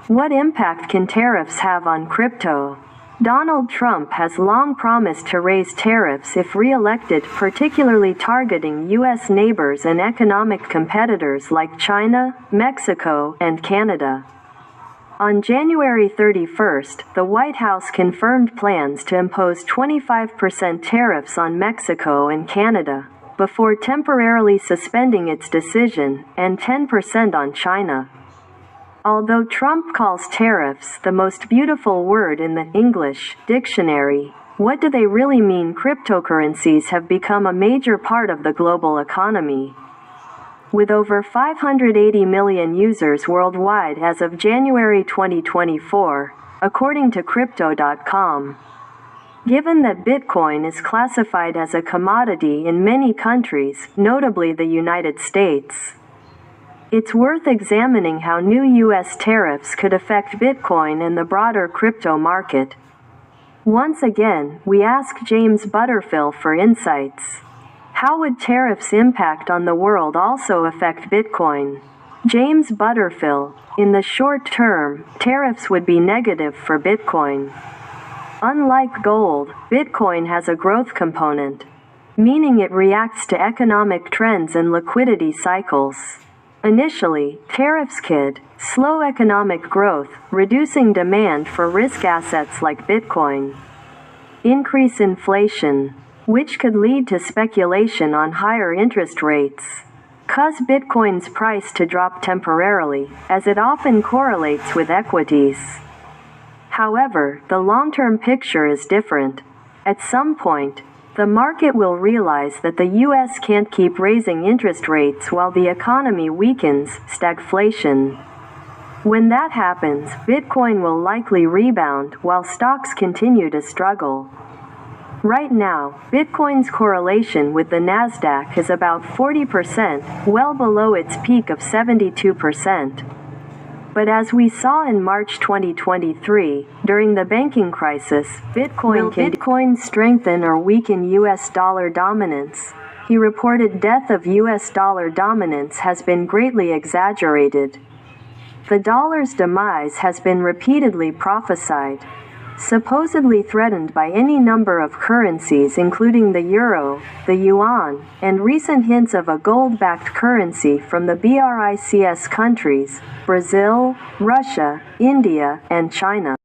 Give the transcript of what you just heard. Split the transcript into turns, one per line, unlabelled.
What impact can tariffs have on crypto? Donald Trump has long promised to raise tariffs if re-elected, particularly targeting U.S. neighbors and economic competitors like China, Mexico, and Canada. On January 31st, the White House confirmed plans to impose 25% tariffs on Mexico and Canada, before temporarily suspending its decision, and 10% on China. Although Trump calls tariffs the most beautiful word in the English dictionary, what do they really mean? Cryptocurrencies have become a major part of the global economy. With over 580 million users worldwide as of January 2024, according to Crypto.com. Given that Bitcoin is classified as a commodity in many countries, notably the United States, it's worth examining how new U.S. tariffs could affect Bitcoin and the broader crypto market. Once again, we ask James Butterfill for insights. How would tariffs impact on the world also affect Bitcoin? James Butterfill: in the short term, tariffs would be negative for Bitcoin. Unlike gold, Bitcoin has a growth component, meaning it reacts to economic trends and liquidity cycles. Initially, tariffs could slow economic growth, reducing demand for risk assets like Bitcoin. Increase inflation, which could lead to speculation on higher interest rates. Cause Bitcoin's price to drop temporarily, as it often correlates with equities. However, the long-term picture is different. At some point, the market will realize that the U.S. can't keep raising interest rates while the economy weakens, stagflation. When that happens, Bitcoin will likely rebound while stocks continue to struggle. Right now, Bitcoin's correlation with the Nasdaq is about 40%, well below its peak of 72%. But as we saw in March 2023, during the banking crisis, Will Bitcoin strengthen or weaken U.S. dollar dominance? He reported death of U.S. dollar dominance has been greatly exaggerated. The dollar's demise has been repeatedly prophesied. Supposedly threatened by any number of currencies including the euro, the yuan, and recent hints of a gold-backed currency from the BRICS countries, Brazil, Russia, India, and China.